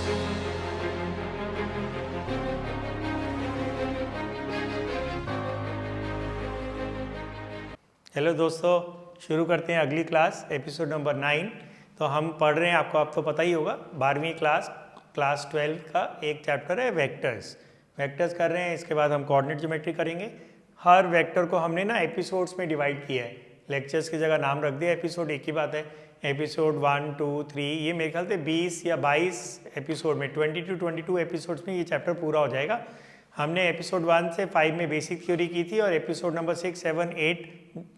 Hello दोस्तों, शुरू करते हैं अगली क्लास, एपिसोड नंबर 9। तो हम पढ़ रहे हैं, आपको अब तो पता ही होगा, 12वीं क्लास 12 का एक चैप्टर है वेक्टर्स कर रहे हैं। इसके बाद हम कोऑर्डिनेट ज्योमेट्री करेंगे। हर वेक्टर को हमने ना एपिसोड्स में डिवाइड किया है, लेक्चर्स की जगह नाम रख दिया एपिसोड, एक ही बात है। एपिसोड 1, 2, 3, ये मेरे ख्याल से 20 या 22 एपिसोड में 22 एपिसोड्स में ये चैप्टर पूरा हो जाएगा। हमने एपिसोड 1 से 5 में बेसिक थ्योरी की थी, और एपिसोड नंबर 6, 7, 8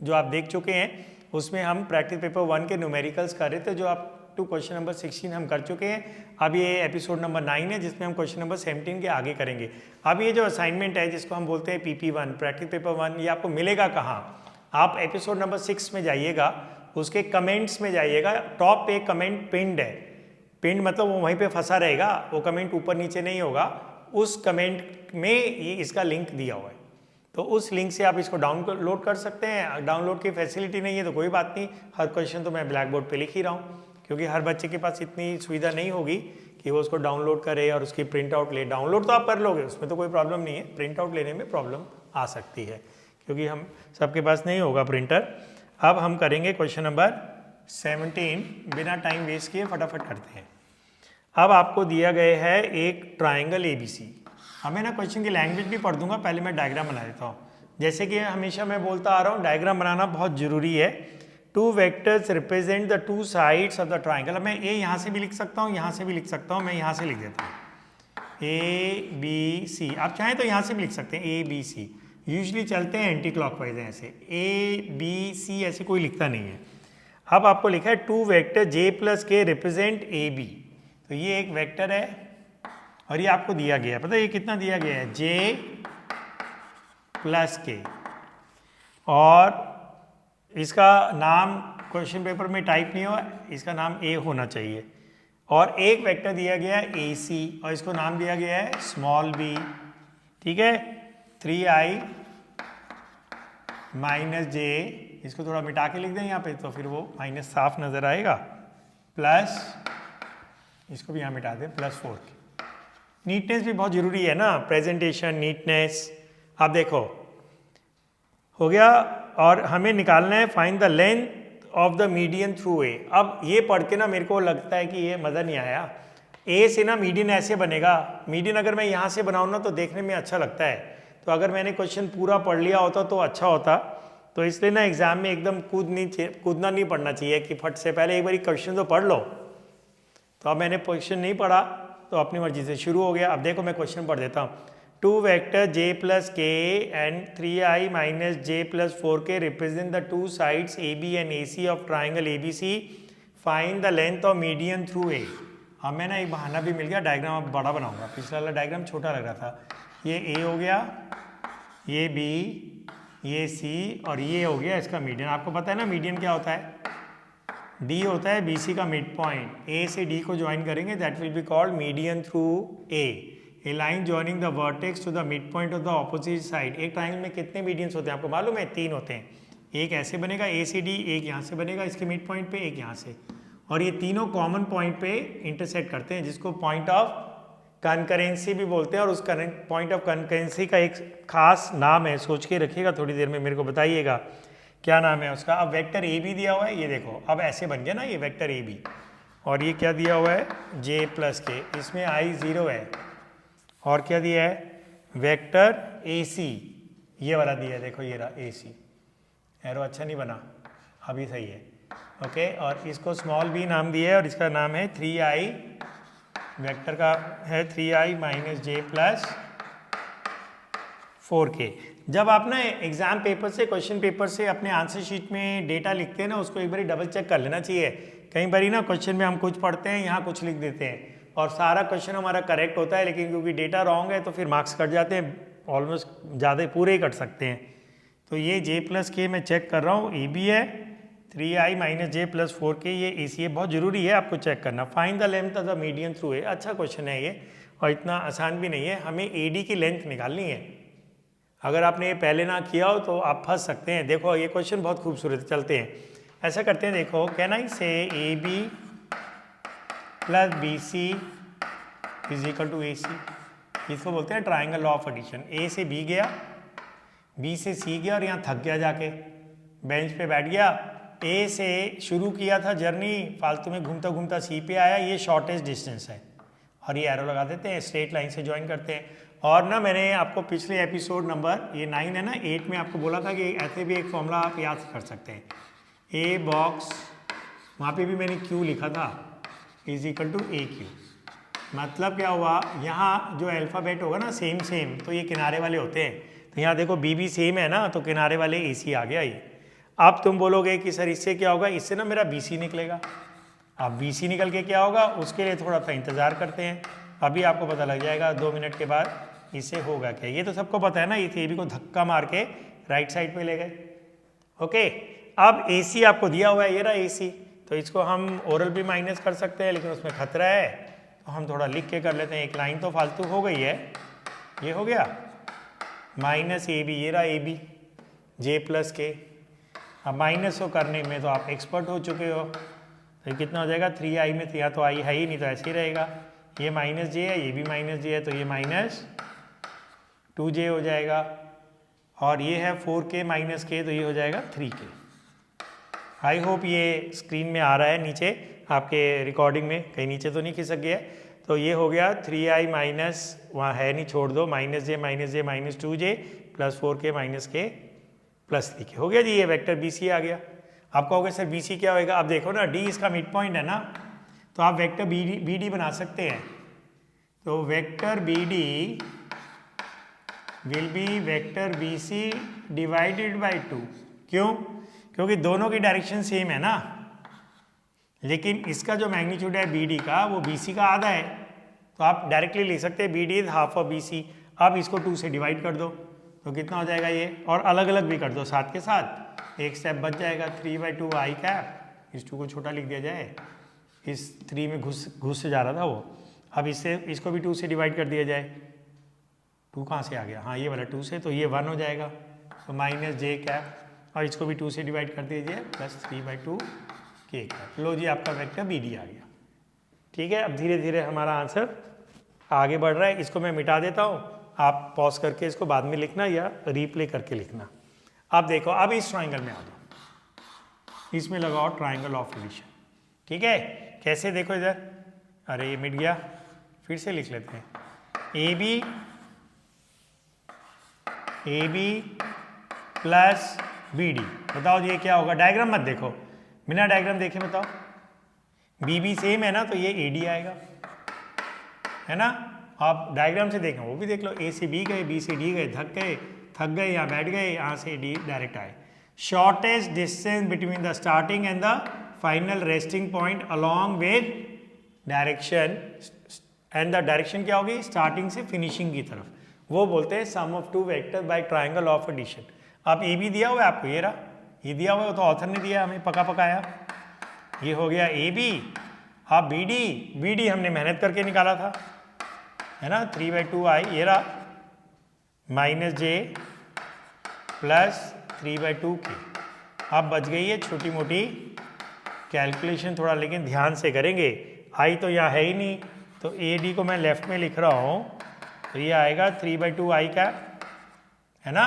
जो आप देख चुके हैं, उसमें हम प्रैक्टिस पेपर 1 के न्यूमेरिकल्स कर रहे थे, जो आप टू क्वेश्चन नंबर 16 हम कर चुके हैं। अब ये एपिसोड नंबर 9 है, जिसमें हम क्वेश्चन नंबर 17 के आगे करेंगे। अब ये जो असाइनमेंट है, जिसको हम बोलते हैं PP1 प्रैक्टिस पेपर 1, ये आपको मिलेगा कहाँ? आप एपिसोड नंबर 6 में जाइएगा, उसके कमेंट्स में जाइएगा, टॉप पे कमेंट पिंड है। पिंड मतलब वो वहीं पे फंसा रहेगा, वो कमेंट ऊपर नीचे नहीं होगा। उस कमेंट में ये इसका लिंक दिया हुआ है, तो उस लिंक से आप इसको डाउनलोड कर सकते हैं। डाउनलोड की फैसिलिटी नहीं है तो कोई बात नहीं, हर क्वेश्चन तो मैं ब्लैक बोर्ड पे लिख ही रहा हूँ, क्योंकि हर बच्चे के पास इतनी सुविधा नहीं होगी कि वो उसको डाउनलोड करे और उसकी प्रिंट आउट ले। डाउनलोड तो आप कर लोगे, उसमें तो कोई प्रॉब्लम नहीं है, प्रिंट आउट लेने में प्रॉब्लम आ सकती है, क्योंकि हम सबके पास नहीं होगा प्रिंटर। अब हम करेंगे क्वेश्चन नंबर 17, बिना टाइम वेस्ट किए फटाफट करते हैं। अब आपको दिया गया है एक ट्राइंगल ABC। हमें ना क्वेश्चन की लैंग्वेज भी पढ़ दूंगा, पहले मैं डायग्राम बना देता हूँ। जैसे कि हमेशा मैं बोलता आ रहा हूँ, डायग्राम बनाना बहुत जरूरी है। Two vectors represent the two sides of the triangle. मैं ए यहाँ से भी लिख सकता हूँ, यहाँ से भी लिख सकता हूँ, मैं यहाँ से लिख देता हूँ ABC। आप चाहें तो यहाँ से भी लिख सकते हैं ABC। यूजली चलते हैं एंटी क्लॉकवाइज, ऐसे ABC ऐसे कोई लिखता नहीं है। अब आपको लिखा है two vector J + K represent AB। तो ये एक वेक्टर है और ये आपको दिया गया है, पता है ये कितना दिया गया है? J + K, और इसका नाम क्वेश्चन पेपर में टाइप नहीं हुआ, इसका नाम A होना चाहिए। और एक वेक्टर दिया गया है AC, और इसको नाम दिया गया है स्मॉल b। ठीक है, 3i - j, इसको थोड़ा मिटा के लिख दें यहाँ पे, तो फिर वो माइनस साफ नजर आएगा, प्लस इसको भी यहाँ मिटा दें, +4। नीटनेस भी बहुत जरूरी है ना, प्रेजेंटेशन नीटनेस। आप देखो हो गया, और हमें निकालना है find the length of the median through a. अब ये पढ़ के ना मेरे को लगता है कि ये मज़ा नहीं आया। ए से ना मीडियन ऐसे बनेगा, मीडियन अगर मैं यहाँ से बनाऊँ ना तो देखने में अच्छा लगता है, तो अगर मैंने क्वेश्चन पूरा पढ़ लिया होता तो अच्छा होता। तो इसलिए ना एग्जाम में एकदम कूदना नहीं पड़ना चाहिए कि फट से, पहले एक बार क्वेश्चन तो पढ़ लो। तो अब मैंने क्वेश्चन नहीं पढ़ा तो अपनी मर्जी से शुरू हो गया। अब देखो मैं क्वेश्चन पढ़ देता हूँ। Two vector J + K and 3i - j + 4k represent the two sides AB and AC of triangle ABC। Find the length of median through A। हमें ना एक बहाना भी मिल गया, डायग्राम अब बड़ा बनाऊंगा, पिछला वाला डायग्राम छोटा लग रहा था। ये A हो गया, ये B, ये C, और ये हो गया इसका मीडियन। आपको पता है ना मीडियन क्या होता है? D होता है BC का मिड पॉइंट। A से D को ज्वाइन करेंगे, that will be called median through A। A line joining the vertex to the mid point of the opposite side. एक ट्राइंगल में कितने मीडियंस होते हैं आपको मालूम है? 3 होते हैं। एक ऐसे बनेगा ACD, एक यहाँ से बनेगा इसके मिड पॉइंट पे, एक यहाँ से, और ये तीनों कॉमन पॉइंट पे इंटरसेक्ट करते हैं, जिसको पॉइंट ऑफ कनकरेंसी भी बोलते हैं। और उस पॉइंट ऑफ कनकरेंसी का एक खास नाम है, सोच के रखिएगा, थोड़ी देर में मेरे को बताइएगा क्या नाम है उसका। अब वेक्टर AB दिया हुआ है, ये देखो अब ऐसे बन गया ना ये वेक्टर AB, और ये क्या दिया हुआ है? J + K, इसमें I 0 है, और क्या दिया है? वेक्टर AC, ये वाला दिया है, देखो ये रहा AC। एरो अच्छा नहीं बना, अभी सही है, ओके। और इसको स्मॉल b नाम दिया है, और इसका नाम है 3i, वेक्टर का है 3i - j + 4k। जब आप ना एग्जाम पेपर से, क्वेश्चन पेपर से अपने आंसर शीट में डेटा लिखते हैं ना, उसको एक बार डबल चेक कर लेना चाहिए। कई बार ना क्वेश्चन में हम कुछ पढ़ते हैं, यहाँ कुछ लिख देते हैं, और सारा क्वेश्चन हमारा करेक्ट होता है, लेकिन क्योंकि डेटा रॉन्ग है तो फिर मार्क्स कट जाते हैं, ऑलमोस्ट ज़्यादा पूरे ही कट सकते हैं। तो ये J + K मैं चेक कर रहा हूँ, AB है, 3i - j + 4k, ये AC है। बहुत ज़रूरी है आपको चेक करना। Find the length of the median through a. अच्छा क्वेश्चन है ये, और इतना आसान भी नहीं है। हमें AD की लेंथ निकालनी है। अगर आपने ये पहले ना किया हो तो आप फंस सकते हैं। देखो ये क्वेश्चन बहुत खूबसूरत है, चलते हैं ऐसा करते हैं। देखो कैन आई से AB + BC is equal to A C. इसको बोलते हैं triangle law of addition. A से बी गया, बी से सी गया और यहाँ थक गया, जाके बेंच पे बैठ गया। ए से शुरू किया था जर्नी, फालतू में घूमता घूमता सी पे आया, ये शॉर्टेस्ट डिस्टेंस है और ये एरो लगा देते हैं, स्ट्रेट लाइन से ज्वाइन करते हैं। और ना मैंने आपको पिछले एपिसोड नंबर ये 9 है ना, 8 में आपको बोला था कि ऐसे भी एक फॉर्मूला आप याद कर सकते हैं। ए बॉक्स, वहाँ पे भी मैंने क्यू लिखा था, is equal to A Q. मतलब क्या हुआ, यहाँ जो अल्फ़ाबेट होगा ना सेम सेम, तो ये किनारे वाले होते हैं। तो यहाँ देखो बी भी सेम है ना, तो किनारे वाले ए सी आ गया ये। अब तुम बोलोगे कि सर इससे क्या होगा, इससे ना मेरा बी सी निकलेगा। अब बी सी निकल के क्या होगा, उसके लिए थोड़ा सा इंतज़ार करते हैं, अभी आपको पता लग जाएगा 2 मिनट के बाद इससे होगा क्या। ये तो सबको पता है ना, ये ए बी को धक्का मार के राइट साइड पे ले गए। ओके, अब ए सी आपको दिया हुआ है, ये रहा ए सी, तो इसको हम ओरल भी माइनस कर सकते हैं, लेकिन उसमें खतरा है तो हम थोड़ा लिख के कर लेते हैं। एक लाइन तो फालतू हो गई है, ये हो गया माइनस ए बी, ये रहा ए बी जे प्लस के। अब माइनस को करने में तो आप एक्सपर्ट हो चुके हो, तो ये कितना हो जाएगा 3i में, तो यहाँ तो आई है ही नहीं, तो ऐसे ही रहेगा। ये माइनस जे है, ये भी माइनस जे है, तो ये माइनस 2j हो जाएगा। और ये है 4k माइनस के, तो ये हो जाएगा 3k। आई होप ये स्क्रीन में आ रहा है नीचे आपके रिकॉर्डिंग में, कहीं नीचे तो नहीं खिसक गया। तो ये हो गया 3i माइनस, वहाँ है नहीं छोड़ दो, minus J minus 2j plus 4k minus K plus 3k हो गया जी। ये वेक्टर बी सी आ गया। आप कहोगे सर बी सी क्या होएगा, अब देखो ना डी इसका मिड पॉइंट है ना, तो आप वेक्टर बी डी बना सकते हैं। तो vector B D will be vector B C divided by 2। क्यों? क्योंकि दोनों की डायरेक्शन सेम है ना, लेकिन इसका जो मैग्नीट्यूड है बी डी का, वो बी सी का आधा है, तो आप डायरेक्टली लिख सकते हैं B D is half of B C. अब इसको 2 से डिवाइड कर दो, तो कितना हो जाएगा ये, और अलग अलग भी कर दो साथ के साथ, एक स्टेप बच जाएगा 3/2 आई कैप। इस 2 को छोटा लिख दिया जाए, इस 3 में घुस से जा रहा था वो। अब इससे इसको भी 2 से डिवाइड कर दिया जाए, 2 कहाँ से आ गया, हाँ ये वाला 2 से, तो ये 1 हो जाएगा, तो माइनस जे कैप, और इसको भी 2 से डिवाइड कर दीजिए, प्लस 3/2 के कैप। लो जी, आपका वेक्टर बी डी आ गया। ठीक है, अब धीरे धीरे हमारा आंसर आगे बढ़ रहा है। इसको मैं मिटा देता हूँ, आप पॉज करके इसको बाद में लिखना या रीप्ले करके लिखना। अब देखो, अब इस ट्राइंगल में आ जाओ, इसमें लगाओ ट्राइंगल ऑफ एडिशन। ठीक है, कैसे देखो इधर, अरे ये मिट गया, फिर से लिख लेते हैं। A B plus B D, बताओ ये क्या होगा। डायग्राम मत देखो, बिना डायग्राम देखे बताओ। बी बी सेम है ना, तो ये ए डी आएगा, है ना। आप डायग्राम से देखें, वो भी देख लो, ए से बी गए, बी से डी गए, थक गए, यहाँ बैठ गए, यहाँ से डी डायरेक्ट आए। Shortest distance between the starting and the final resting point along with direction, and the direction क्या होगी, स्टार्टिंग से फिनिशिंग की तरफ, वो बोलते हैं sum of 2 vector by triangle of addition. अब ए बी दिया हुआ है आपको, ये रहा, ये दिया हुआ है, तो ऑथर ने दिया हमें पका पकाया, ये हो गया ए बी। अब बी डी हमने मेहनत करके निकाला था, है ना, 3/2 आई, ये रहा, माइनस जे प्लस 3/2 के। अब बच गई है छोटी मोटी कैलकुलेशन, थोड़ा लेकिन ध्यान से करेंगे। आई तो यहाँ है ही नहीं, तो ए डी को मैं लेफ्ट में लिख रहा हूँ, तो ये आएगा 3/2 आई का, है ना।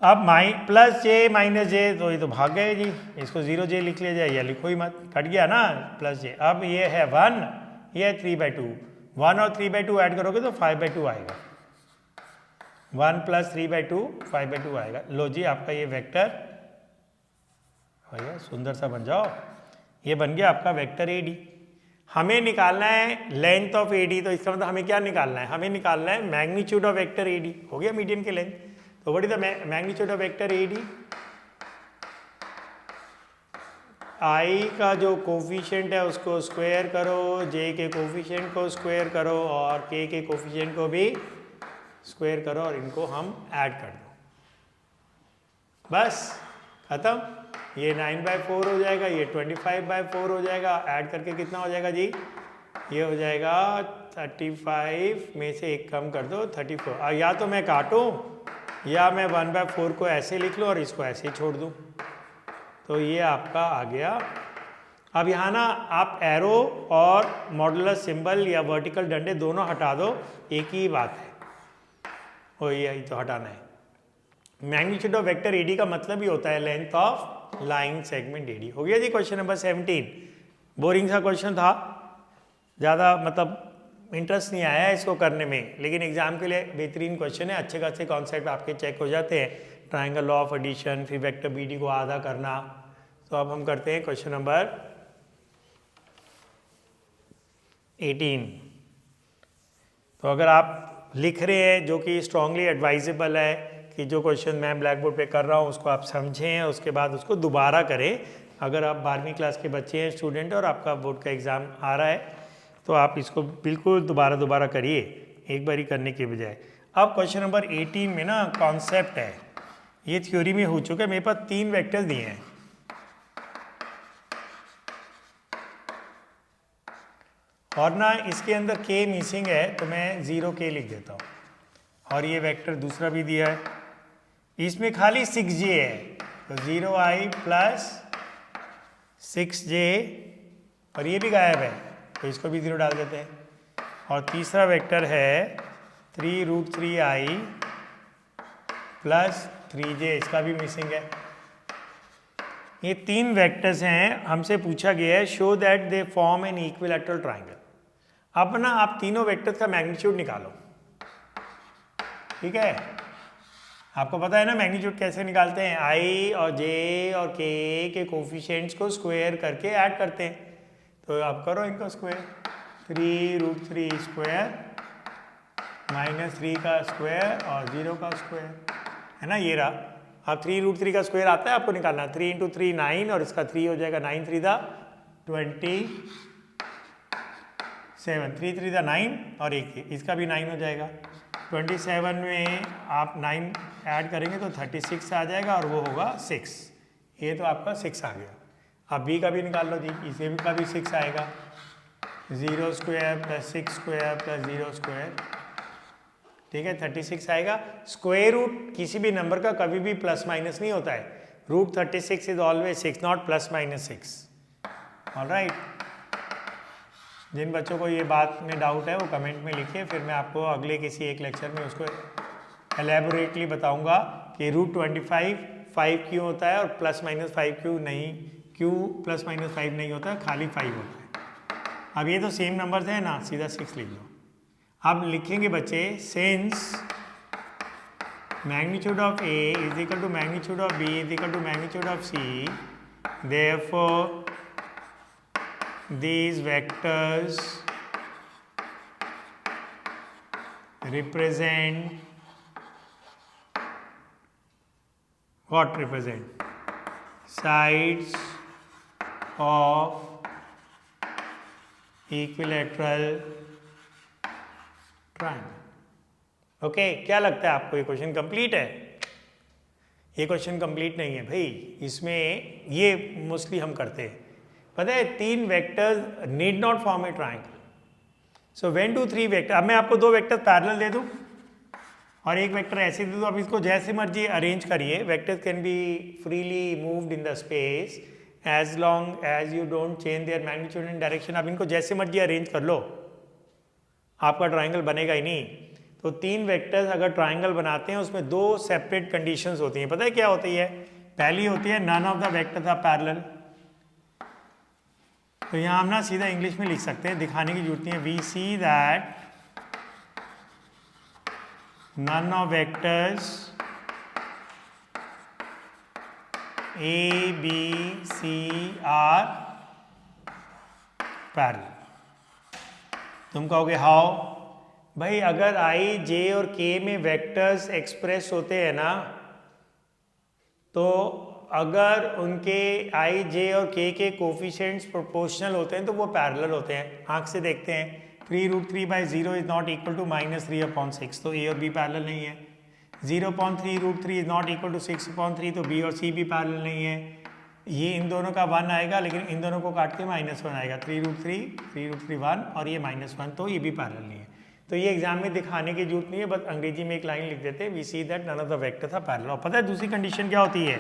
अब प्लस जे माइनस जे, तो ये तो भाग गए जी, इसको 0j लिख लिया जाए, या लिखो ही मत, कट गया ना प्लस जे। अब ये है 1, ये है 3/2, 1 और 3/2 ऐड करोगे तो 5/2 आएगा, 1 प्लस 3/2 5/2 आएगा। लो जी, आपका ये वेक्टर भैया सुंदर सा बन जाओ, ये बन गया आपका वेक्टर ए डी। हमें निकालना है लेंथ ऑफ ए डी, तो इसका मतलब हमें क्या निकालना है, हमें निकालना है magnitude of vector A D. हो गया मीडियन की लेंथ, तो what is the magnitude of vector A D. I का जो कोफिशिएंट है उसको स्क्वायर करो, जे के कोफिशिएंट को स्क्वायर करो, और के कोफिशिएंट को भी स्क्वायर करो, और इनको हम ऐड कर दो, बस खत्म। ये 9/4 हो जाएगा, ये 25/4 हो जाएगा, ऐड करके कितना हो जाएगा जी, ये हो जाएगा 35 में से 1 कम कर दो 34। या तो मैं काटूँ या मैं 1/4 को ऐसे लिख लूँ और इसको ऐसे ही छोड़ दूँ, तो ये आपका आ गया अब यहाँ ना आप एरो और मॉडुलस सिंबल या वर्टिकल डंडे दोनों हटा दो, एक ही बात है, और यही तो हटाना है। मैग्नीट्यूड ऑफ वेक्टर एडी का मतलब ही होता है length of line segment AD. हो गया जी क्वेश्चन नंबर 17। बोरिंग सा क्वेश्चन था, ज़्यादा मतलब इंटरेस्ट नहीं आया इसको करने में, लेकिन एग्जाम के लिए बेहतरीन क्वेश्चन है। अच्छे खासे कॉन्सेप्ट आपके चेक हो जाते हैं, ट्राइंगल लॉ ऑफ एडिशन, फिर वेक्टर बीडी को आधा करना। तो अब हम करते हैं क्वेश्चन नंबर 18। तो अगर आप लिख रहे हैं, जो कि स्ट्रांगली एडवाइजेबल है कि जो क्वेश्चन मैं ब्लैक बोर्ड पे कर रहा हूँ उसको आप समझें, उसके बाद उसको दोबारा करें। अगर आप 12वीं क्लास के बच्चे हैं, स्टूडेंट, और आपका बोर्ड का एग्ज़ाम आ रहा है, तो आप इसको बिल्कुल दोबारा करिए, एक बार ही करने के बजाय। अब क्वेश्चन नंबर 18 में ना कॉन्सेप्ट है, ये थ्योरी में हो चुका है। मेरे पास 3 वेक्टर्स दिए हैं, और ना इसके अंदर k मिसिंग है, तो मैं 0k लिख देता हूँ। और ये वेक्टर दूसरा भी दिया है, इसमें खाली 6j है, तो 0i प्लस 6j, और ये भी गायब है, तो इसको भी 0 डाल देते हैं। और तीसरा वेक्टर है 3√3i प्लस 3j, इसका भी मिसिंग है। ये 3 वेक्टर्स हैं, हमसे पूछा गया है show that they form an equilateral triangle. अब ना आप तीनों वेक्टर्स का मैग्नीट्यूड निकालो, ठीक है। आपको पता है ना मैग्नीट्यूड कैसे निकालते हैं, i और j और k के कोफिशिएंट्स को स्क्वायर करके ऐड करते हैं। तो आप करो इनको स्क्वायर, 3√3 स्क्वायर माइनस 3 का स्क्वायर और 0 का स्क्वायर, है ना, ये रहा। अब 3√3 का स्क्वायर आता है आपको निकालना, 3 × 3 9, और इसका 3 हो जाएगा, 9 3 दा 27, 3 3 दा 9, और एक इसका भी 9 हो जाएगा। 27 में आप 9 ऐड करेंगे तो 36 आ जाएगा, और वो होगा 6। ये तो आपका 6 आ गया। अब बी का भी निकाल लो जी, इसे भी का भी 6 आएगा, 0 square plus 6 square plus 0 square, ठीक है, 36 आएगा। स्क्वायर रूट किसी भी नंबर का कभी भी प्लस माइनस नहीं होता है, root 36 is always 6, not plus minus 6। Alright, जिन बच्चों को ये बात में डाउट है वो कमेंट में लिखिए, फिर मैं आपको अगले किसी एक लेक्चर में उसको एलेबोरेटली बताऊंगा कि √25 5 क्यों होता है और प्लस माइनस 5 क्यों नहीं, क्यों प्लस माइनस 5 नहीं होता है, खाली 5 होता है। अब ये तो सेम नंबर्स है ना, सीधा 6 लिख दो। अब लिखेंगे बच्चे, since magnitude of A is equal to magnitude of B is equal to magnitude of C, therefore these vectors represent what? Represent sides of equilateral triangle. Okay, क्या लगता है आपको ये क्वेश्चन कंप्लीट है? ये क्वेश्चन कंप्लीट नहीं है भाई, इसमें ये मोस्टली हम करते हैं, पता है, 3 vectors need not form A triangle. So when do 3 vector, अब मैं आपको 2 वेक्टर पैरेलल दे दूं और एक वेक्टर ऐसे दे दूं, अब इसको जैसे मर्जी अरेंज करिए। Vectors can be freely moved in the space as long as you don't change their magnitude and direction. अब इनको जैसे मर्जी अरेंज कर लो, आपका ट्राइंगल बनेगा ही नहीं। तो 3 वेक्टर्स अगर ट्राइंगल बनाते हैं उसमें 2 सेपरेट कंडीशंस होती हैं। पता है क्या होती है? पहली होती है none of the vectors are parallel. तो यहाँ हम ना सीधा इंग्लिश में लिख सकते हैं, दिखाने की जरूरत नहीं है। We see that none of vectors A B C are parallel. तुम कहोगे हाउ? भाई अगर आई जे और के में वेक्टर्स एक्सप्रेस होते हैं ना, तो अगर उनके आई जे और के कोफिशिएंट्स प्रोपोर्शनल होते हैं तो वो पैरेलल होते हैं। आंख से देखते हैं, 3√3/0 इज नॉट इक्वल टू -3/6, तो ए और बी पैरेलल नहीं है। 0.3√3 इज नॉट इक्वल टू 6/3, तो बी और सी भी पैरेलल नहीं है। ये इन दोनों का 1 आएगा, लेकिन इन दोनों को काट के -1 आएगा। 3√3 1 और ये -1, तो ये भी पैरेलल नहीं है। तो ये एग्जाम में दिखाने की जरूरत नहीं है, बस अंग्रेजी में एक लाइन लिख देते हैं, we see that none of the vectors are parallel. और पता है दूसरी कंडीशन क्या होती है?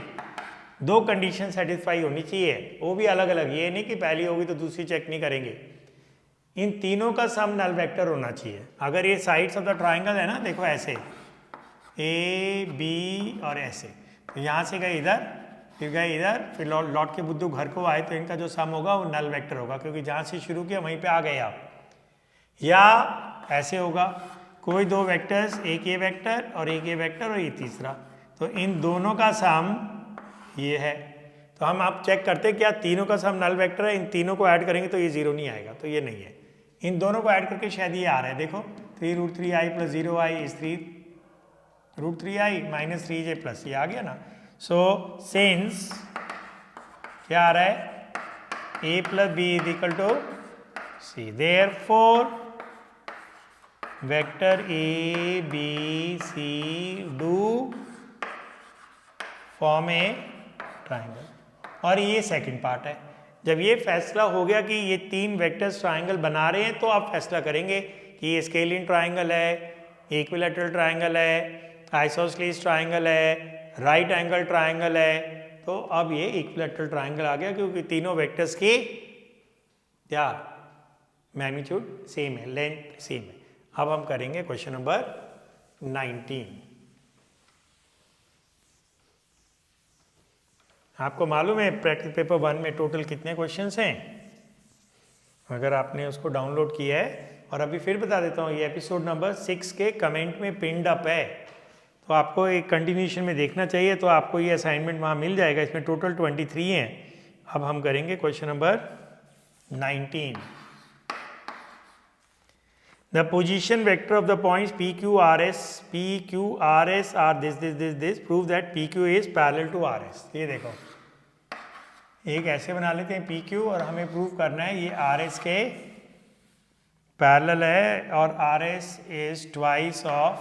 दो कंडीशन सेटिस्फाई होनी चाहिए, वो भी अलग अलग, ये नहीं कि पहली होगी तो दूसरी चेक नहीं करेंगे। इन तीनों का सम नल वेक्टर होना चाहिए। अगर ये साइड्स ऑफ द ट्राइंगल है ना, देखो ऐसे ए बी और ऐसे, तो यहाँ से गए इधर, फिर गए इधर, फिर लौट के बुद्धू घर को आए, तो इनका जो सम होगा वो नल वेक्टर होगा, क्योंकि जहाँ से शुरू किया वहीं पे आ गए आप। या ऐसे होगा, कोई दो वेक्टर्स, एक ये वेक्टर और एक ये वेक्टर और ये तीसरा, तो इन दोनों का सम ये है। तो हम आप चेक करते हैं क्या तीनों का सम नल वेक्टर है, इन तीनों को ऐड करेंगे तो ये जीरो नहीं आएगा, तो ये नहीं है। इन दोनों को ऐड करके शायद ये आ रहा है, देखो 3√3i + 0i is 3√3i - 3j plus, ये आ गया ना। सो सिंस क्या आ रहा है, a + b = c, therefore vector a b c do form A triangle. और ये सेकंड पार्ट है। जब ये फैसला हो गया कि ये तीन वेक्टर्स ट्राइंगल बना रहे हैं, तो आप फैसला करेंगे कि ये स्केलिन ट्राइंगल है, इक्विलैटरल ट्राइंगल है, आइसोस्सीलेस ट्राइंगल है, राइट एंगल ट्राइंगल है। तो अब ये इक्विलैटरल ट्राइंगल आ गया, क्योंकि तीनों वेक्टर्स की क्या मैग्नीट्यूड सेम है, लेंथ सेम है। अब हम करेंगे क्वेश्चन नंबर 19। आपको मालूम है प्रैक्टिस पेपर 1 में टोटल कितने क्वेश्चंस हैं? अगर आपने उसको डाउनलोड किया है, और अभी फिर बता देता हूँ, ये एपिसोड नंबर 6 के कमेंट में पिन्ड अप है, तो आपको एक कंटिन्यूशन में देखना चाहिए, तो आपको ये असाइनमेंट वहाँ मिल जाएगा। इसमें टोटल 23 हैं। अब हम करेंगे question number 19। The position vector of the points PQRS are this. Prove that PQ is parallel to RS. ये देखो, एक ऐसे बना लेते हैं PQ, और हमें प्रूव करना है ये RS के पैरेलल है, और RS is twice of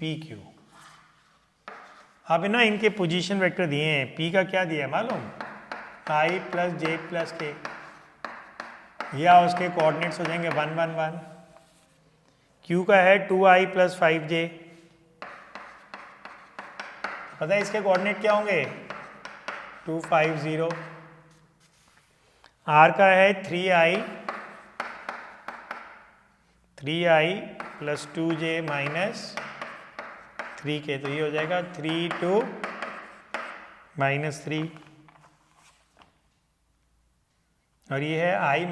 PQ। अब ना इनके पोजीशन वेक्टर दिए हैं। P का क्या दिया है मालूम, I + j + k, या उसके कोऑर्डिनेट्स हो जाएंगे 1 1 1। Q का है 2i + 5j, पता है इसके कोऑर्डिनेट क्या होंगे, 2 5 0। R का है 3i + 2j - 3k, तो ये हो जाएगा 3 2 - 3, और ये है i -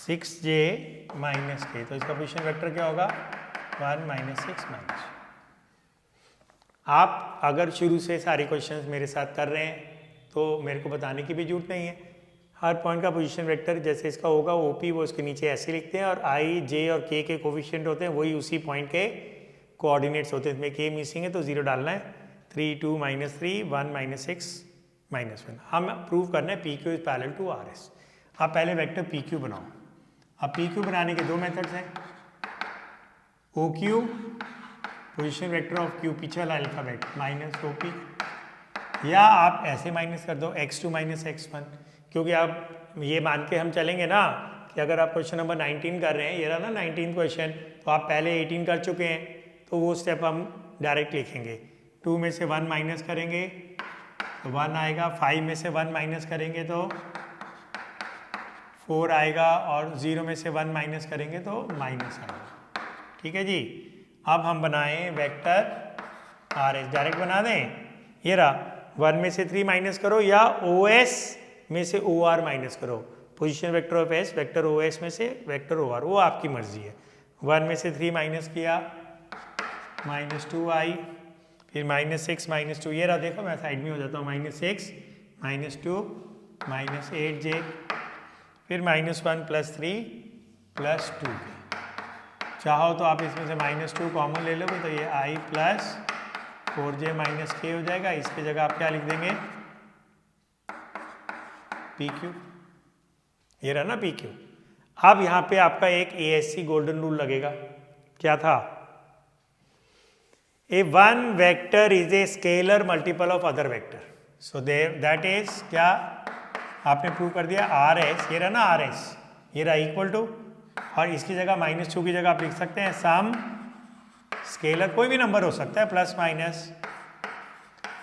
6j - k, तो इसका पोजीशन वेक्टर क्या होगा, 1 - 6 - आप अगर शुरू से सारे क्वेश्चंस मेरे साथ कर रहे हैं तो मेरे को बताने की भी जरूरत नहीं है। हर पॉइंट का पोजीशन वेक्टर जैसे इसका होगा OP, वो उसके नीचे ऐसे लिखते हैं, और i, j और k के कोफिशिएंट होते हैं, वही उसी पॉइंट के कोऑर्डिनेट्स होते हैं। इसमें k मिसिंग है तो 0 डालना है। 3 2 - 3 1 - 6 - 1। हम प्रूव करना है PQ is parallel to RS। आप पहले वेक्टर PQ बनाओ। अब PQ बनाने के दो मेथड्स हैं, OQ position vector of Q, पीछे वाला अल्फाबेट -OP, या आप ऐसे माइनस कर दो x2 - x1, क्योंकि आप ये मान के हम चलेंगे ना कि अगर आप क्वेश्चन नंबर 19 कर रहे हैं, ये रहा ना 19 क्वेश्चन, तो आप पहले 18 कर चुके हैं, तो वो स्टेप हम डायरेक्ट लिखेंगे। 2 में से 1 माइनस करेंगे तो 1 आएगा, 5 में से 1 माइनस करेंगे तो 4 आएगा, और 0 में से 1 माइनस करेंगे तो माइनस आएगा। ठीक है जी। अब हम बनाएं वेक्टर RS, डायरेक्ट बना दें। ये रहा, 1 में से 3 माइनस करो, या OS में से OR माइनस करो। Position vector of S, vector OS में से वेक्टर OR, वो आपकी मर्जी है। 1 में से 3 माइनस किया, -2i, फिर -6 - 2, ये रहा, देखो मैं साइड में हो जाता हूँ, -6 - 2 -8j, फिर -1 + 3 + 2। चाहो तो आप इसमें से -2 कॉमन ले लोगे, तो ये i + 4j - k हो जाएगा। इसकी जगह आप क्या लिख देंगे, PQ। ये रहा ना PQ। अब यहाँ पे आपका एक ASC गोल्डन रूल लगेगा। क्या था, A one vector is a scalar multiple of other vector, so that is क्या आपने प्रूव कर दिया, RS, ये रहा ना RS, ये रहा इक्वल टू, और इसकी जगह -2 की जगह आप लिख सकते हैं सम स्केलर, कोई भी नंबर हो सकता है, +-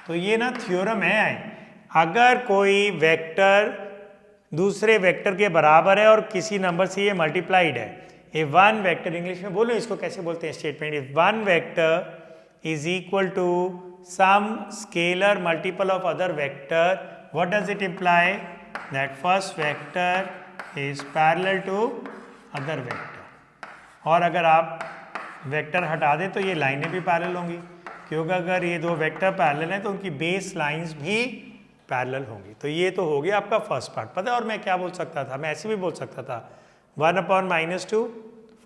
तो ये ना थ्योरम है, अगर कोई वेक्टर दूसरे वेक्टर के बराबर है और किसी नंबर से ये मल्टीप्लाइड है, ए वन वेक्टर, इंग्लिश में बोलो इसको कैसे बोलते हैं statement, if one vector is equal to some scalar multiple of other vector, what does it imply, that first vector is parallel to other vector. और अगर आप वेक्टर हटा दें तो ये लाइनें भी पैरेलल होंगी, क्योंकि अगर ये दो वेक्टर पैरेलल हैं तो उनकी बेस लाइंस भी पैरेलल होंगी। तो ये तो हो गया आपका फर्स्ट पार्ट। पता है और मैं क्या बोल सकता था, मैं ऐसे भी बोल सकता था 1/-2,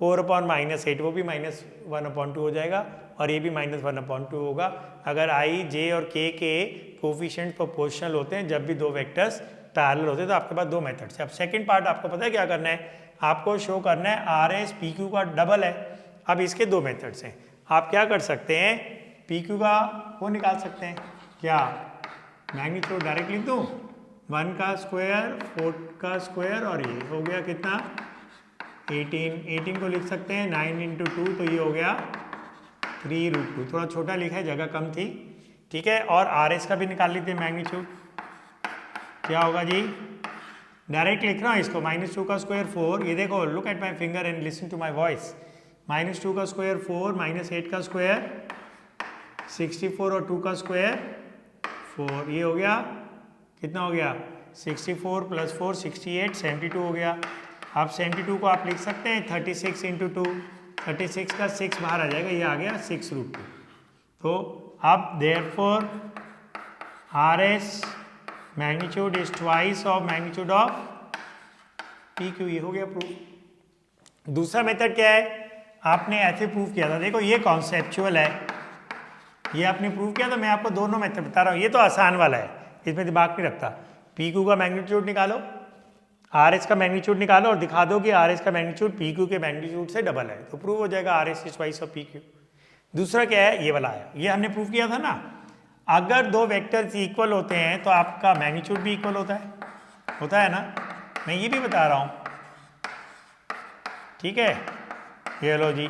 4/-8, वो भी -1/2 हो जाएगा और ये भी -1/2 होगा अगर i, j और k के कोफिशिएंट प्रोपोर्शनल होते हैं जब भी दो वेक्टर्स पैरेलल होते हैं। तो आपके पास दो मेथड्स है। अब सेकंड पार्ट आपको पता है क्या करना है, आपको शो करना है RS PQ का डबल है। अब इसके दो मेथड्स हैं, आप क्या कर सकते हैं, PQ का वो निकाल सकते हैं, क्या मैग्नीट्यूड डायरेक्ट लिख दूँ, 1 का स्क्वायर 4 का स्क्वायर और ये हो गया कितना 18 को लिख सकते हैं 9 × 2, तो ये हो गया 3√2, थोड़ा छोटा लिखा है जगह कम थी, ठीक है। और RS का भी निकाल लेते हैं मैग्नीट्यूड, क्या होगा जी, डायरेक्ट लिख रहा हूँ इसको, -2 का स्क्वायर 4, ये देखो look at my finger and listen to my voice, -2 का स्क्वायर 4, -8 का स्क्वायर 64 और 2 का स्क्वायर 4, ये हो गया कितना हो गया 64 + 4 68, 72 हो गया। अब 72 को आप लिख सकते हैं 36 × 2, 36 का 6 बाहर आ जाएगा, ये आ गया 6√2। तो अब therefore RS magnitude is twice of magnitude of PQ, ये हो गया प्रूफ। दूसरा मेथड क्या है, आपने ऐसे प्रूफ किया था, देखो ये कॉन्सेप्चुअल है, ये आपने प्रूव किया, तो मैं आपको दोनों मेथड बता रहा हूँ, ये तो आसान वाला है, इसमें दिमाग नहीं रखता। PQ का मैग्नीट्यूड निकालो, RS का मैग्नीट्यूड निकालो और दिखा दो कि RS का मैग्नीट्यूड PQ के मैग्नीट्यूड से डबल है, तो प्रूव हो जाएगा RS is twice of PQ। दूसरा क्या है, ये वाला है, ये हमने प्रूव किया था ना, अगर दो वेक्टर्स इक्वल होते हैं तो आपका मैग्नीट्यूड भी इक्वल होता है ना, मैं ये भी बता रहा हूँ, ठीक है। ये लो जी,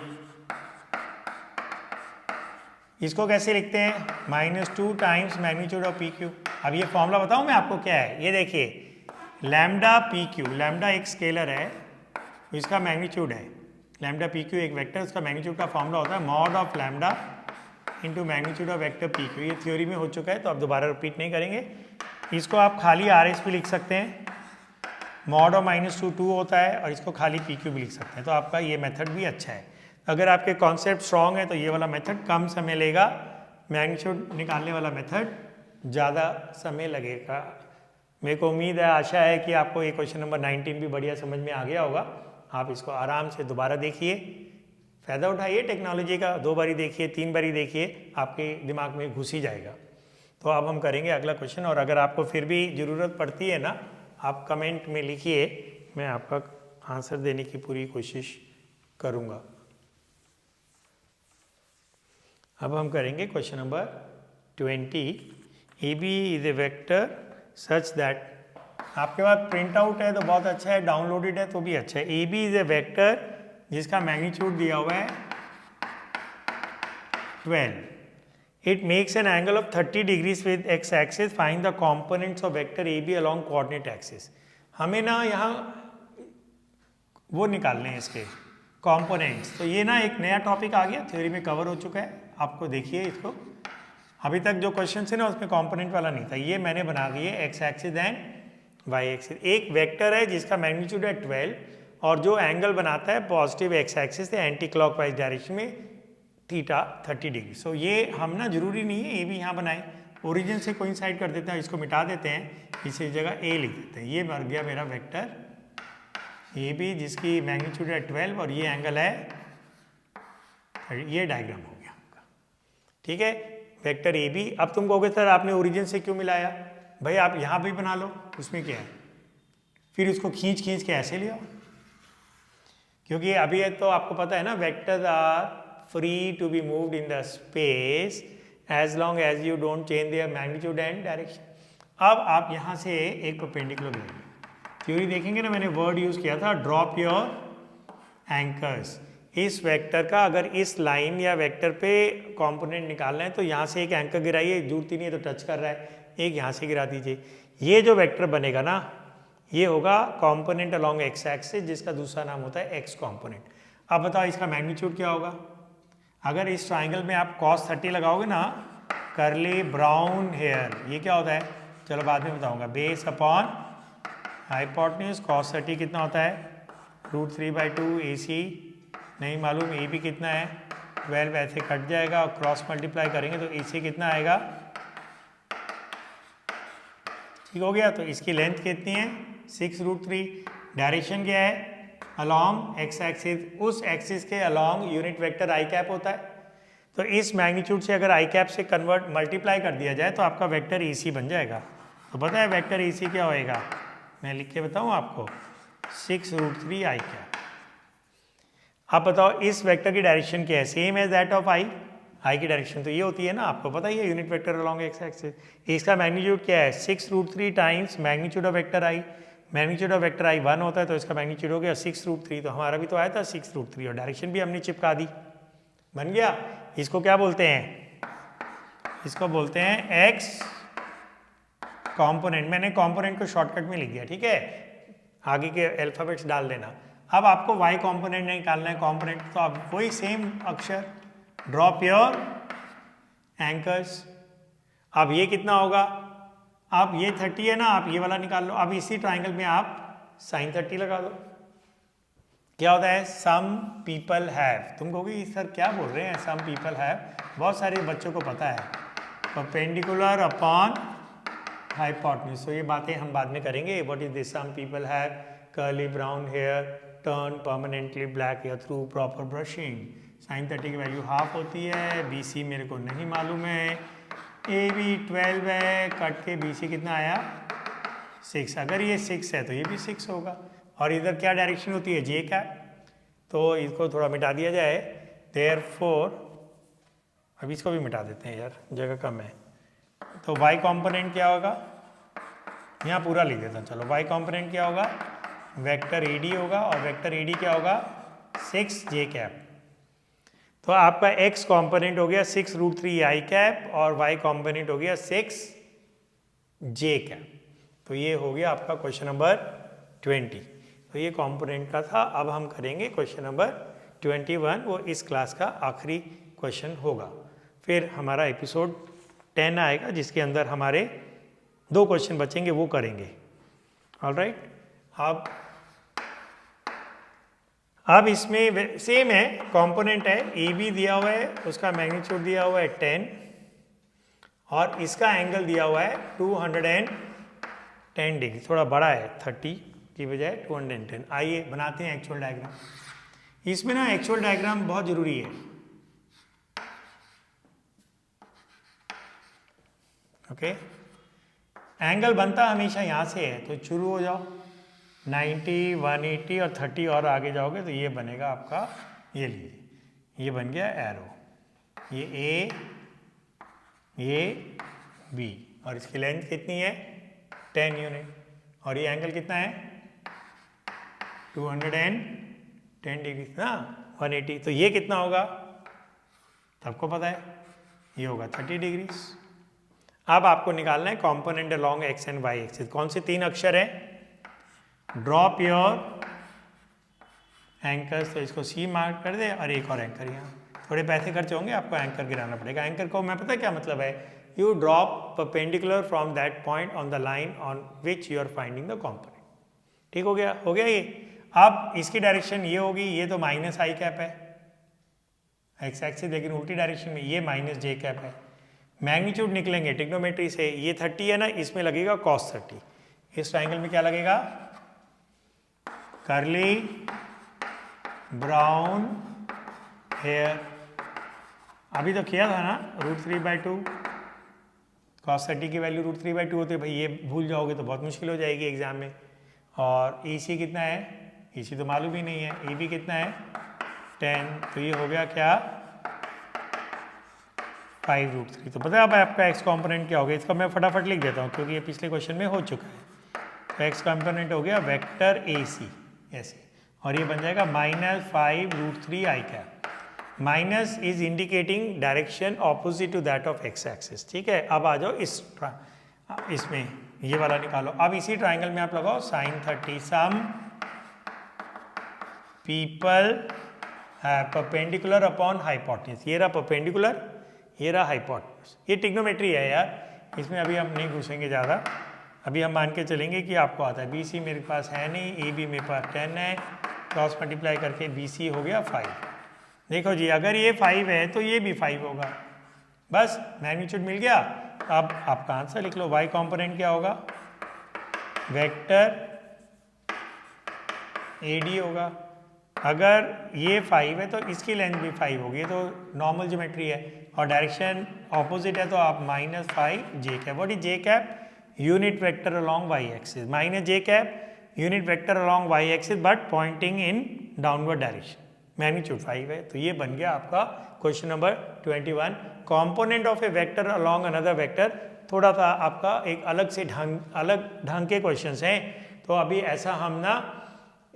इसको कैसे लिखते हैं, -2 टाइम्स मैग्नीट्यूड ऑफ PQ। अब ये फॉर्मूला बताऊँ मैं आपको क्या है, ये देखिए लैम्डा PQ, लैम्डा एक स्केलर है, इसका मैग्नीट्यूड है, लैम्डा PQ एक वेक्टर, उसका मैग्नीट्यूड का फॉर्मूला होता है mod of lambda into magnitude of vector PQ। ये थ्योरी में हो चुका है तो अब दोबारा रिपीट नहीं करेंगे। इसको आप खाली RS भी लिख सकते हैं, mod ऑफ -2 2 होता है, और इसको खाली PQ भी लिख सकते हैं। तो आपका ये मेथड भी अच्छा है। अगर आपके कॉन्सेप्ट स्ट्रॉन्ग है तो ये वाला मेथड कम समय लेगा, मैग्नीट्यूड निकालने वाला मेथड ज़्यादा समय लगेगा। मेरे को उम्मीद है, आशा है कि आपको ये क्वेश्चन नंबर 19 भी बढ़िया समझ में आ गया होगा। आप इसको आराम से दोबारा देखिए, फ़ायदा उठाइए टेक्नोलॉजी का, 2 बारी देखिए 3 बारी देखिए, आपके दिमाग में घुस ही जाएगा। तो अब हम करेंगे अगला क्वेश्चन, और अगर आपको फिर भी ज़रूरत पड़ती है ना, आप कमेंट में लिखिए, मैं आपका आंसर देने की पूरी कोशिश करूँगा। अब हम करेंगे question number 20। AB is a vector such that, आपके पास प्रिंट आउट है तो बहुत अच्छा है, डाउनलोडेड है तो भी अच्छा है। AB इज ए वेक्टर जिसका मैग्नीट्यूड दिया हुआ है 12, it makes an angle of 30 degrees with x axis, find the components of vector AB along coordinate axis. हमें ना यहाँ वो निकालने हैं इसके कॉम्पोनेंट्स, तो ये ना एक नया टॉपिक आ गया, थ्योरी में कवर हो चुका है, आपको देखिए इसको। अभी तक जो क्वेश्चन थे ना उसमें कंपोनेंट वाला नहीं था, ये मैंने बना दिए X axis and Y axis. एक वेक्टर है जिसका मैग्नीट्यूड है 12 और जो एंगल बनाता है पॉजिटिव एक्स एक्सिस से एंटी क्लॉकवाइज डायरेक्शन में थीटा 30 डिग्री। सो ये हम ना जरूरी नहीं है ये भी यहाँ बनाए, ओरिजिन से कोइंसाइड कर देते हैं, इसको मिटा देते हैं, इसी जगह ए लिख देते हैं। ये बन गया मेरा वेक्टर ए बी जिसकी मैग्नीट्यूड है 12 और ये एंगल है, ये डायग्राम हो गया आपका, ठीक है, वेक्टर ए बी। अब तुम कहोगे सर आपने ओरिजिन से क्यों मिलाया, भाई आप यहाँ भी बना लो, उसमें क्या है, फिर उसको खींच खींच के ऐसे ले आओ, क्योंकि अभी तो आपको पता है ना vectors are free to be moved in the space as long as you don't change their magnitude and direction. अब आप यहाँ से एक परपेंडिकुलर लेंगे, थ्योरी देखेंगे ना, मैंने वर्ड यूज किया था ड्रॉप योर एंकर्स। इस वेक्टर का अगर इस लाइन या वेक्टर पे कंपोनेंट निकालना है तो यहाँ से एक एंकर गिराइए, जरूरत ही नहीं है तो टच कर रहा है, एक यहाँ से गिरा दीजिए। ये जो वेक्टर बनेगा ना ये होगा कंपोनेंट अलोंग एक्स एक्सिस, जिसका दूसरा नाम होता है एक्स कंपोनेंट। अब बताओ इसका मैग्नीट्यूड क्या होगा। अगर इस ट्राइंगल में आप cos 30 लगाओगे ना, करली ब्राउन हेयर, ये क्या होता है चलो बाद में बताऊंगा। बेस अपॉन हाइपोटेन्यूज cos 30 कितना होता है √3/2, AC नहीं मालूम, ए भी कितना है 12, ऐसे कट जाएगा और क्रॉस मल्टीप्लाई करेंगे तो AC कितना आएगा, ठीक हो गया। तो इसकी लेंथ कितनी है 6√3। डायरेक्शन क्या है अलोंग एक्स एक्सिस, उस एक्सिस के अलोंग यूनिट वेक्टर आई कैप होता है। तो इस मैग्नीट्यूड से अगर आई कैप से कन्वर्ट मल्टीप्लाई कर दिया जाए तो आपका वेक्टर AC बन जाएगा। तो पता है वेक्टर AC क्या होएगा, मैं लिख के बताऊँ आपको, 6√3 आई कैप। आप बताओ इस वेक्टर की डायरेक्शन क्या है, सेम एज दैट ऑफ आई, आई की डायरेक्शन तो ये होती है ना, आपको पता ही है unit vector along X axis. इसका मैग्नीट्यूड क्या है 6√3 times magnitude of vector I, magnitude of vector I 1 होता है तो इसका मैग्नीट्यूड हो गया 6√3। तो हमारा भी तो आया था 6√3 और डायरेक्शन भी हमने चिपका दी, बन गया। इसको क्या बोलते हैं, इसको बोलते हैं एक्स कंपोनेंट। मैंने कंपोनेंट को शॉर्टकट में लिख दिया, ठीक है, आगे के अल्फाबेट्स डाल देना। अब आपको वाई कंपोनेंट निकालना है, कंपोनेंट तो आप वही सेम अक्षर, ड्रॉप योर एंकर्स। अब ये कितना होगा, आप ये 30 है ना, आप ये वाला निकाल लो। अब इसी ट्राइंगल में आप sin 30 लगा दो, क्या होता है सम पीपल हैव। तुम कहोगे सर क्या बोल रहे हैं सम पीपल हैव, बहुत सारे बच्चों को पता है परपेंडिकुलर अपॉन हाइपोटेन्यूज। तो ये बातें हम बाद में करेंगे। What is this, some people have curly brown hair, turn permanently black hair through proper brushing. sin 30 की वैल्यू हाफ होती है, BC मेरे को नहीं मालूम है, AB 12 है, कट के BC कितना आया 6। अगर ये 6 है तो ये भी 6 होगा। और इधर क्या डायरेक्शन होती है J का, तो इसको थोड़ा मिटा दिया जाए, देयरफॉर अब इसको भी मिटा देते हैं यार, जगह कम है। तो y कंपोनेंट क्या होगा, यहाँ पूरा लिख देता हूँ चलो। y कंपोनेंट क्या होगा, वेक्टर AD होगा, और वेक्टर AD क्या होगा 6j कैप। तो आपका x कंपोनेंट हो गया 6√3 आई कैप और y कंपोनेंट हो गया 6j कैप। तो ये हो गया आपका क्वेश्चन नंबर 20। तो ये कंपोनेंट का था। अब हम करेंगे क्वेश्चन नंबर 21, वो इस क्लास का आखिरी क्वेश्चन होगा। फिर हमारा एपिसोड 10 आएगा जिसके अंदर हमारे 2 क्वेश्चन बचेंगे, वो करेंगे। ऑलराइट, अब इसमें सेम है, कंपोनेंट है, AB दिया हुआ है, उसका मैग्नीट्यूड दिया हुआ है 10 और इसका एंगल दिया हुआ है 210 डिग्री, थोड़ा बड़ा है 30 की बजाय 210। आइए बनाते हैं एक्चुअल डायग्राम। इसमें ना एक्चुअल डायग्राम बहुत जरूरी है। ओके, एंगल बनता हमेशा यहाँ से है, तो शुरू हो जाओ 90, 180 और 30 और आगे जाओगे तो ये बनेगा आपका, ये लीजिए, ये बन गया एरो, ये A, ये B और इसकी लेंथ कितनी है 10 यूनिट और ये एंगल कितना है 210 डिग्री ना 180। तो ये कितना होगा सबको पता है, ये होगा 30 डिग्री। अब आपको निकालना है component along X and Y axis. कौन से 3 अक्षर है, ड्रॉप योर एंकर्स, तो इसको C मार्क कर दे और एक और एंकर यहाँ। थोड़े पैसे खर्च होंगे, आपको एंकर गिराना पड़ेगा। एंकर को मैं पता क्या मतलब है, you drop perpendicular from that point on the line on which you are finding the component. ठीक हो गया, हो गया ये। अब इसकी डायरेक्शन ये होगी, ये तो माइनस आई कैप है एक्स एक्सिस, लेकिन उल्टी डायरेक्शन में ये माइनस जे कैप है। मैग्नीट्यूड निकलेंगे ट्रिग्नोमेट्री से, ये 30 है ना, इसमें लगेगा cos 30। इस ट्राइंगल में क्या लगेगा, कर्ली ब्राउन हेयर। अभी तो किया था ना √3/2, cos 30 की वैल्यू √3/2 होती है। भाई ये भूल जाओगे तो बहुत मुश्किल हो जाएगी एग्जाम में। और EC कितना है, EC तो मालूम ही नहीं है। EB कितना है 10, तो ये हो गया क्या 5√3। तो पता है अब आपका एक्स कंपोनेंट क्या हो गया, इसका मैं फटाफट लिख देता हूँ क्योंकि ये पिछले क्वेश्चन में हो चुका है। तो एक्स कंपोनेंट हो गया वेक्टर AC ऐसे, और ये बन जाएगा -5√3i cap. Minus is indicating direction opposite to that of X axis. ठीक है, अब आ जाओ इसमें ये वाला निकालो। अब इसी ट्राइंगल में आप लगाओ sin 30। Some people perpendicular upon hypotenuse. ये रहा परपेंडिकुलर, ये रहा हाइपोटेन्यूज। ये ट्रिग्नोमेट्री है यार, इसमें अभी हम नहीं घुसेंगे ज़्यादा। अभी हम मान के चलेंगे कि आपको आता है। BC मेरे पास है नहीं, AB मेरे पास 10 है, क्रॉस मल्टीप्लाई करके BC हो गया 5। देखो जी, अगर ये 5 है तो ये भी 5 होगा। बस मैग्नीट्यूड मिल गया। अब आपका आंसर लिख लो। y कंपोनेंट क्या होगा? वेक्टर AD होगा। अगर ये 5 है तो इसकी लेंथ भी 5 होगी, तो नॉर्मल ज्योमेट्री है। और डायरेक्शन ऑपोजिट है तो आप -5j cap. What is j cap? Unit vector along y axis. -j cap unit vector along y axis but pointing in downward direction. Magnitude 5 है, तो ये बन गया आपका question number 21। Component of A vector along another vector. थोड़ा सा आपका एक अलग ढंग के क्वेश्चंस हैं। तो अभी ऐसा हम ना,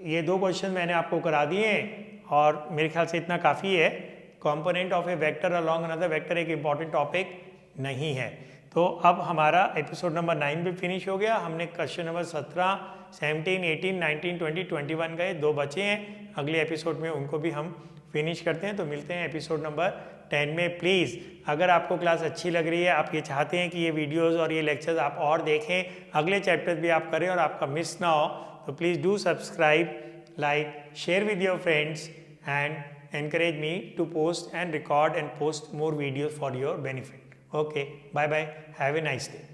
ये 2 क्वेश्चन मैंने आपको करा दिए हैं और मेरे ख्याल से इतना काफ़ी है। Component of A vector along another vector एक इंपॉर्टेंट टॉपिक नहीं है। तो अब हमारा एपिसोड नंबर 9 भी फिनिश हो गया। हमने क्वेश्चन नंबर 17, 17, 18, 19, 20, 21 गए, 2 बचे हैं। अगले एपिसोड में उनको भी हम फिनिश करते हैं। तो मिलते हैं एपिसोड नंबर 10 में। प्लीज़ अगर आपको क्लास अच्छी लग रही है, आप ये चाहते हैं कि ये वीडियोस और ये लेक्चर्स आप और देखें, अगले चैप्टर भी आप करें और आपका मिस ना हो, तो please do subscribe, like, share with your friends and encourage me to post and record and post more videos for your benefit. Okay, bye bye. Have a nice day.